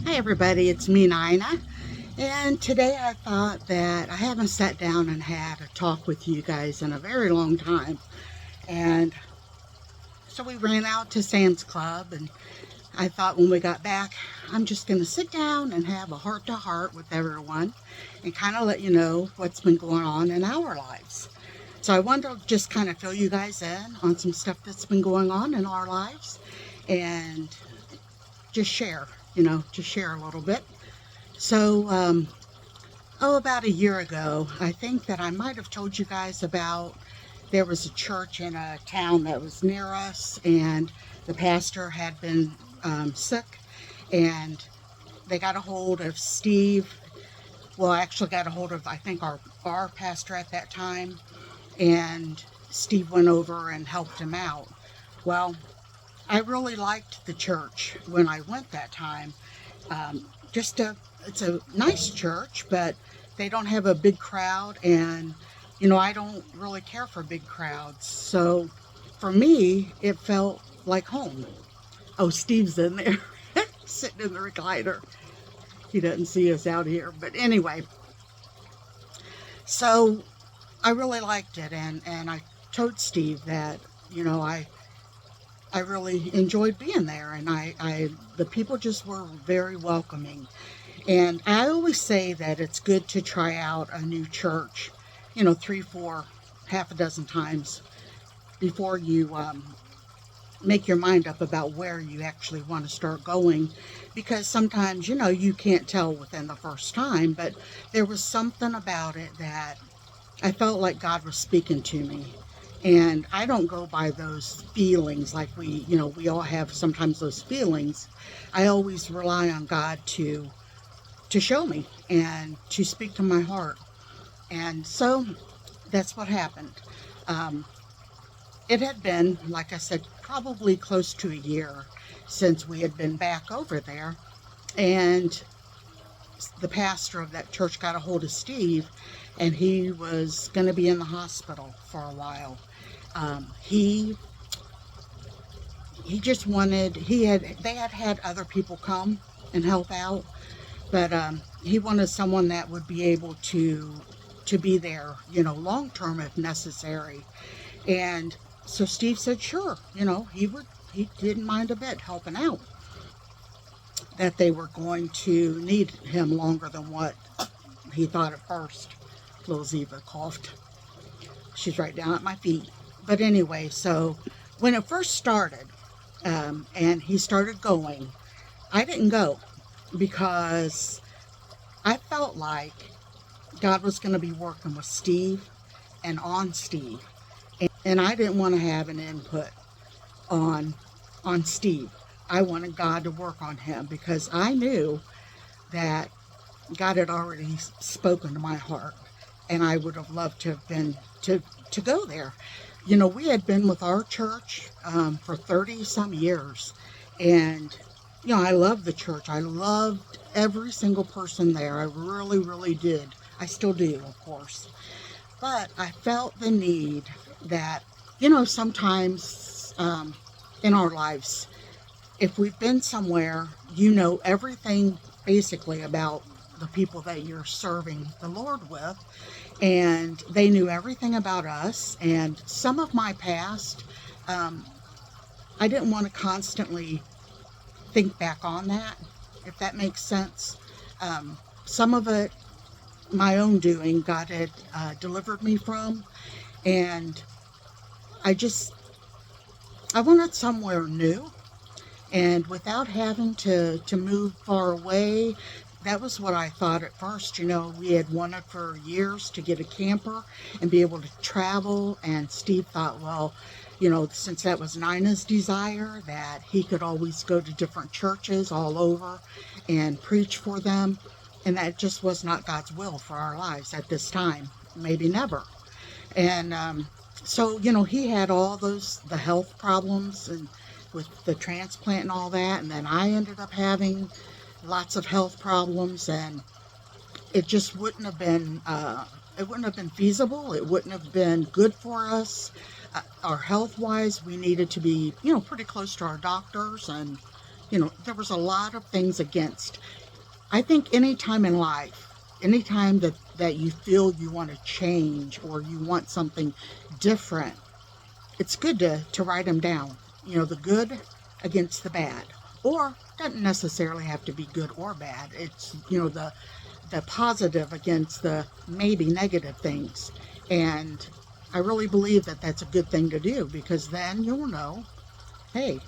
Hi everybody, it's me Nina, and today I thought that I haven't sat down and had a talk with you guys in a very long time, and so we ran out to Sam's Club, and I thought when we got back, I'm just going to sit down and have a heart to heart with everyone and kind of let you know what's been going on in our lives. So I wanted to just kind of fill you guys in on some stuff that's been going on in our lives and just share, just share a little bit. So, about a year ago, I think that I might have told you guys about there was a church in a town that was near us, and the pastor had been sick, and they got a hold of Steve. Well, I actually got a hold of, I think, our pastor at that time, and Steve went over and helped him out. Well, I really liked the church when I went that time. It's a nice church, but they don't have a big crowd, and I don't really care for big crowds. So for me, it felt like home. Oh, Steve's in there sitting in the recliner. He doesn't see us out here, but anyway. So I really liked it, and I told Steve that I really enjoyed being there, and the people just were very welcoming. And I always say that it's good to try out a new church, three, four, half a dozen times before you make your mind up about where you actually want to start going. Because sometimes, you can't tell within the first time, but there was something about it that I felt like God was speaking to me. And I don't go by those feelings like we all have sometimes those feelings. I always rely on God to show me and to speak to my heart. And so that's what happened. Um, it had been, like I said, probably close to a year since we had been back over there. And the pastor of that church got a hold of Steve, and he was going to be in the hospital for a while. He just wanted, they had other people come and help out, but he wanted someone that would be able to be there, long term if necessary. And so Steve said, sure, he didn't mind a bit helping out. That they were going to need him longer than what he thought at first. Little Ziva coughed. She's right down at my feet. But anyway, so when it first started, and he started going, I didn't go because I felt like God was going to be working with Steve and on Steve. And I didn't want to have an input on on Steve. I wanted God to work on him because I knew that God had already spoken to my heart, and I would have loved to have been to go there. We had been with our church for 30 some years, and I loved the church. I loved every single person there. I really, really did. I still do, of course. But I felt the need that, sometimes in our lives, if we've been somewhere, you know everything basically about the people that you're serving the Lord with, and they knew everything about us. And some of my past, um, I didn't want to constantly think back on that, if that makes sense. Some of it, my own doing, God had delivered me from, and I just I wanted somewhere new, and without having to move far away. That was what I thought at first. We had wanted for years to get a camper and be able to travel. And Steve thought, well, since that was Nina's desire, that he could always go to different churches all over and preach for them. And that just was not God's will for our lives at this time, maybe never. And so, he had all the health problems and with the transplant and all that. And then I ended up having lots of health problems, and it just it wouldn't have been feasible. It wouldn't have been good for us. Our health wise, we needed to be, pretty close to our doctors, and there was a lot of things against. I think any time in life, anytime that you feel you want to change or you want something different, it's good to write them down. The good against the bad. Or doesn't necessarily have to be good or bad. It's, the positive against the maybe negative things. And I really believe that that's a good thing to do, because then you'll know, hey,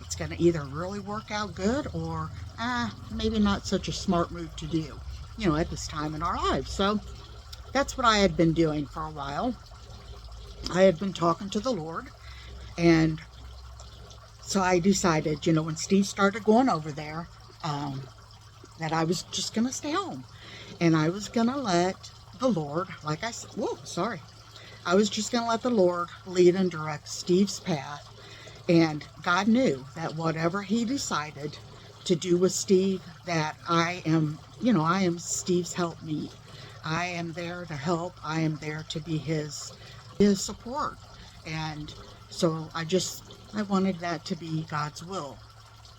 it's going to either really work out good or maybe not such a smart move to do, at this time in our lives. So that's what I had been doing for a while. I had been talking to the Lord, and so I decided, when Steve started going over there, that I was just going to stay home. And I was going to let the Lord, like I said, I was just going to let the Lord lead and direct Steve's path. And God knew that whatever he decided to do with Steve, that I am Steve's helpmeet. I am there to help. I am there to be his support. And so I wanted that to be God's will.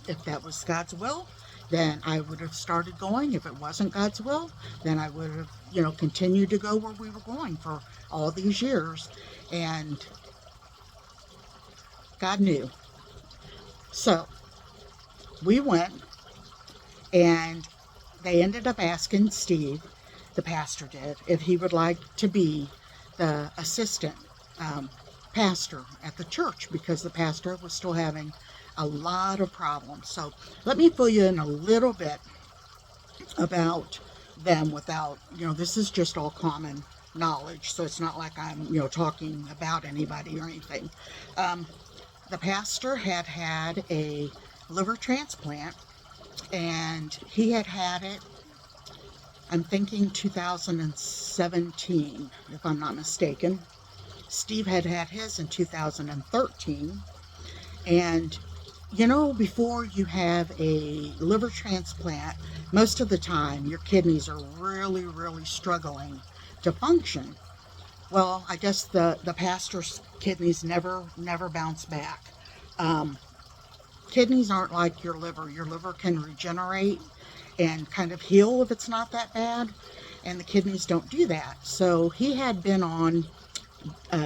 If that was God's will, then I would have started going. If it wasn't God's will, then I would have, continued to go where we were going for all these years. And God knew. So we went, and they ended up asking Steve, the pastor did, if he would like to be the assistant pastor at the church, because the pastor was still having a lot of problems. So let me fill you in a little bit about them without, this is just all common knowledge. So it's not like I'm, talking about anybody or anything. The pastor had a liver transplant, and he had it, I'm thinking 2017, if I'm not mistaken. Steve had his in 2013. And, before you have a liver transplant, most of the time your kidneys are really, really struggling to function. Well, I guess the pastor's kidneys never bounce back. Kidneys aren't like your liver. Your liver can regenerate and kind of heal if it's not that bad, and the kidneys don't do that. So he had been on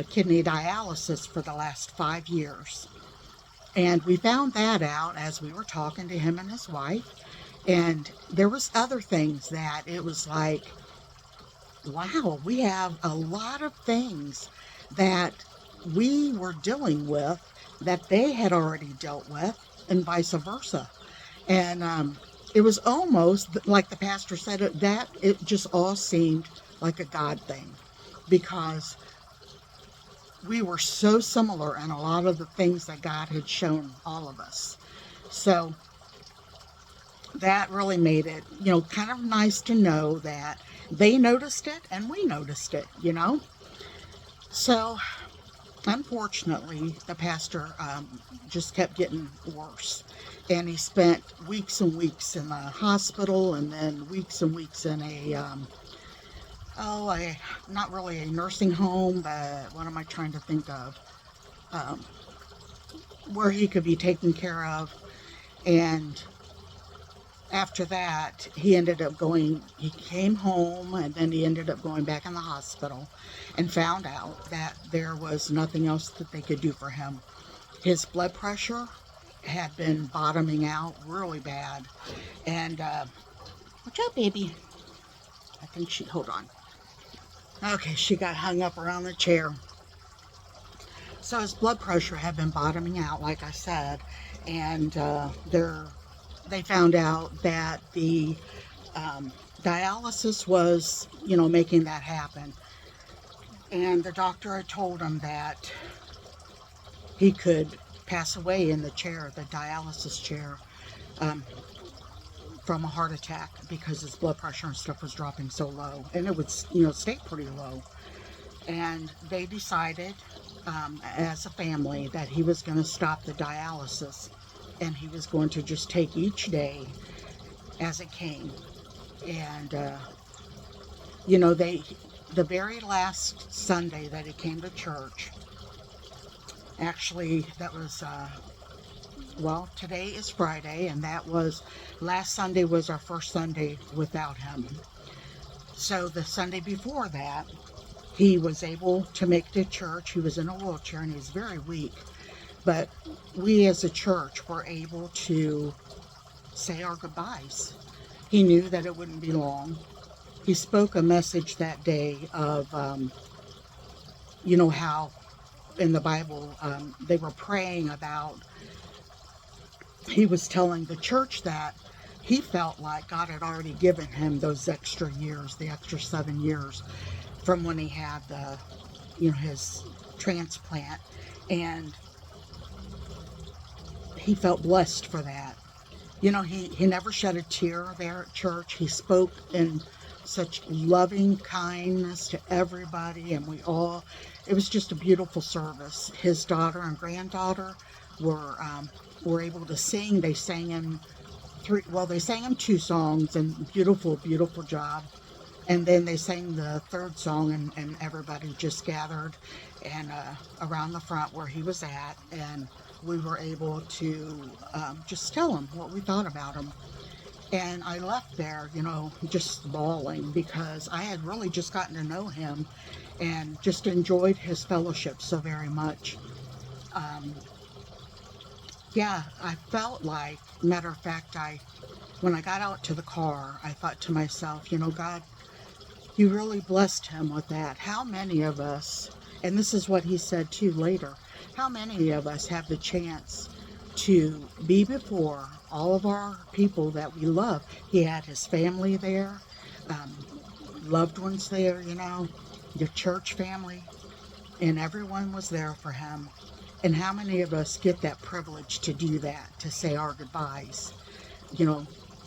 kidney dialysis for the last 5 years. And we found that out as we were talking to him and his wife. And there was other things that it was like, wow, we have a lot of things that we were dealing with that they had already dealt with, and vice versa. And it was almost like the pastor said that it just all seemed like a God thing, because we were so similar in a lot of the things that God had shown all of us. So that really made it, kind of nice to know that they noticed it and we noticed it, So unfortunately, the pastor just kept getting worse. And he spent weeks and weeks in the hospital, and then weeks and weeks in not really a nursing home, but what am I trying to think of? Where he could be taken care of. And after that, he came home, and then he ended up going back in the hospital and found out that there was nothing else that they could do for him. His blood pressure had been bottoming out really bad. And, watch out, baby. I think hold on. Okay, she got hung up around the chair. So his blood pressure had been bottoming out, like I said, and they found out that the dialysis was, making that happen. And the doctor had told him that he could pass away in the dialysis chair, from a heart attack, because his blood pressure and stuff was dropping so low, and it would, stay pretty low. And they decided, as a family, that he was going to stop the dialysis, and he was going to just take each day as it came. And, the very last Sunday that he came to church, actually, that was well, today is Friday, and that was, last Sunday was our first Sunday without him. So the Sunday before that, he was able to make it to church. He was in a wheelchair and he's very weak. But we as a church were able to say our goodbyes. He knew that it wouldn't be long. He spoke a message that day of, how in the Bible they were praying about, he was telling the church that he felt like God had already given him those extra years, the extra 7 years from when he had his transplant. And he felt blessed for that. He never shed a tear there at church. He spoke in such loving kindness to everybody, and it was just a beautiful service. His daughter and granddaughter were able to sing. They sang him they sang him 2 songs, and beautiful, beautiful job. And then they sang the 3rd song, and everybody just gathered and around the front where he was at, and we were able to just tell him what we thought about him. And I left there, just bawling, because I had really just gotten to know him and just enjoyed his fellowship so very much. Yeah, I felt like, matter of fact, when I got out to the car, I thought to myself, God, you really blessed him with that. How many of us, and this is what he said too later, how many of us have the chance to be before all of our people that we love? He had his family there, loved ones there, your church family, and everyone was there for him. And how many of us get that privilege to do that, to say our goodbyes?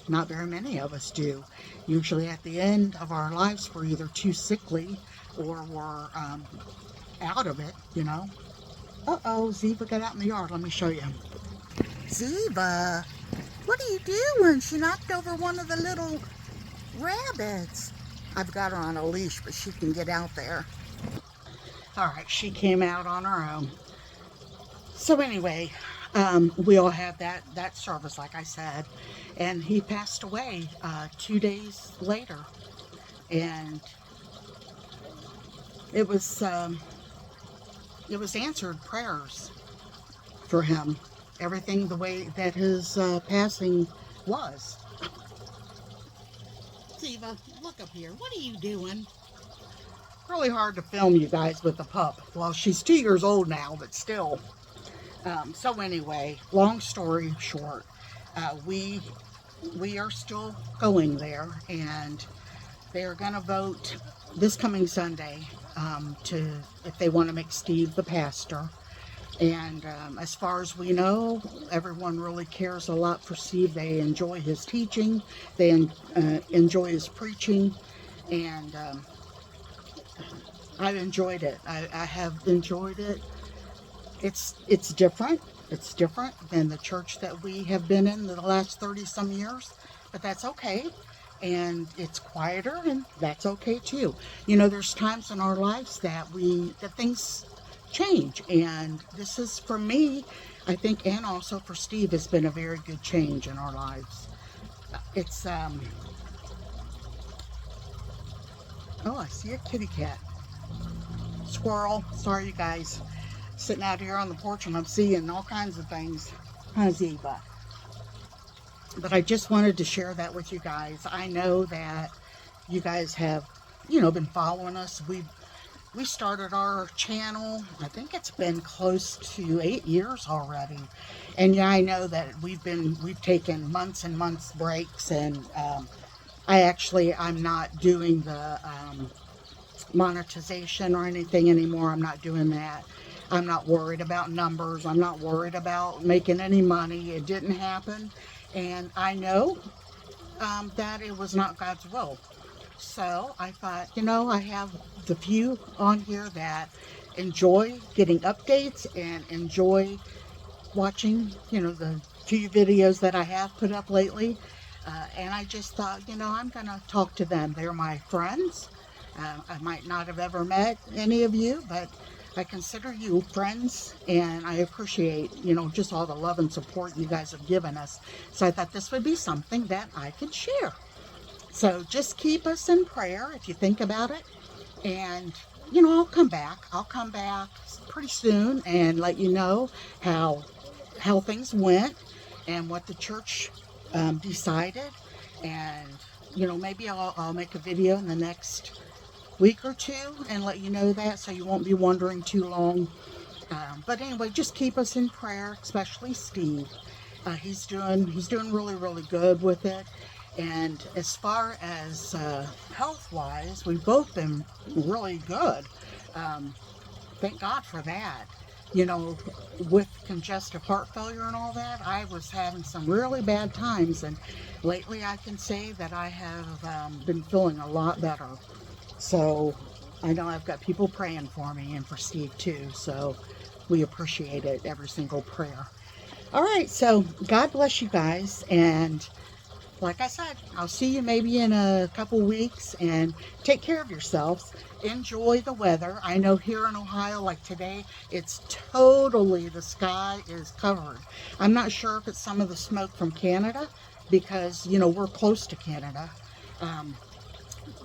Not very many of us do. Usually at the end of our lives, we're either too sickly or we're out of it, Uh-oh, Ziva got out in the yard. Let me show you. Ziva, what are you doing? She knocked over one of the little rabbits. I've got her on a leash, but she can get out there. All right, she came out on her own. So anyway, we all had that service, like I said, and he passed away 2 days later, and it was answered prayers for him. Everything the way that his passing was. Ziva, look up here. What are you doing? Really hard to film you guys with the pup. Well, she's 2 years old now, but still. So anyway, long story short, we are still going there, and they are going to vote this coming Sunday if they want to make Steve the pastor. And as far as we know, everyone really cares a lot for Steve. They enjoy his teaching, they enjoy his preaching, and I've enjoyed it. I have enjoyed it. It's different. It's different than the church that we have been in the last 30-some years, but that's okay. And it's quieter, and that's okay too. There's times in our lives that things change, and this is, for me, I think, and also for Steve, has been a very good change in our lives. It's oh, I see a kitty cat. Squirrel. Sorry, you guys. Sitting out here on the porch, and I'm seeing all kinds of things. Ziva. But I just wanted to share that with you guys. I know that you guys have, been following us. We started our channel, I think it's been close to 8 years already. And yeah, I know that we've taken months and months breaks, and I'm not doing the monetization or anything anymore. I'm not doing that. I'm not worried about numbers. I'm not worried about making any money. It didn't happen. And I know that it was not God's will. So I thought, I have the few on here that enjoy getting updates and enjoy watching, the few videos that I have put up lately. And I just thought, I'm going to talk to them. They're my friends. I might not have ever met any of you, but I consider you friends, and I appreciate, you know, just all the love and support you guys have given us. So I thought this would be something that I could share. So just keep us in prayer if you think about it. And, you know, I'll come back. I'll come back pretty soon and let you know how things went and what the church decided. And, you know, maybe I'll make a video in the next week or two and let you know that, so you won't be wondering too long. But anyway, just keep us in prayer, especially Steve. He's doing really, really good with it. And as far as health-wise, we've both been really good. Um, Thank God for that. You know, with congestive heart failure and all that, I was having some really bad times, and lately I can say that I have been feeling a lot better. So I know I've got people praying for me and for Steve too, so we appreciate it, every single prayer. All right, so God bless you guys, and like I said, I'll see you maybe in a couple weeks, and take care of yourselves. Enjoy the weather. I know here in Ohio, like today, it's totally, the sky is covered. I'm not sure if it's some of the smoke from Canada, because, you know, we're close to Canada. Um,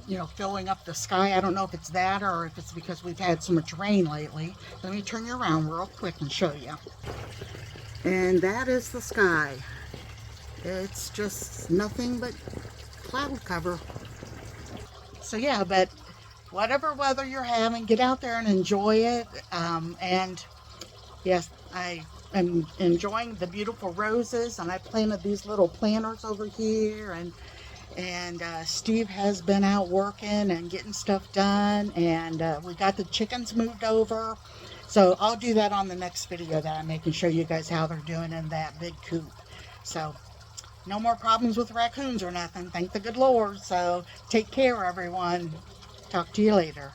you know, filling up the sky. I don't know if it's that or if it's because we've had so much rain lately. Let me turn you around real quick and show you. And that is the sky. It's just nothing but cloud cover. So yeah, but whatever weather you're having, get out there and enjoy it. And yes, I am enjoying the beautiful roses, and I planted these little planters over here, and Steve has been out working and getting stuff done, and we got the chickens moved over. So I'll do that on the next video that I make and show you guys how they're doing in that big coop. So no more problems with raccoons or nothing, thank the good Lord. So take care, everyone. Talk to you later.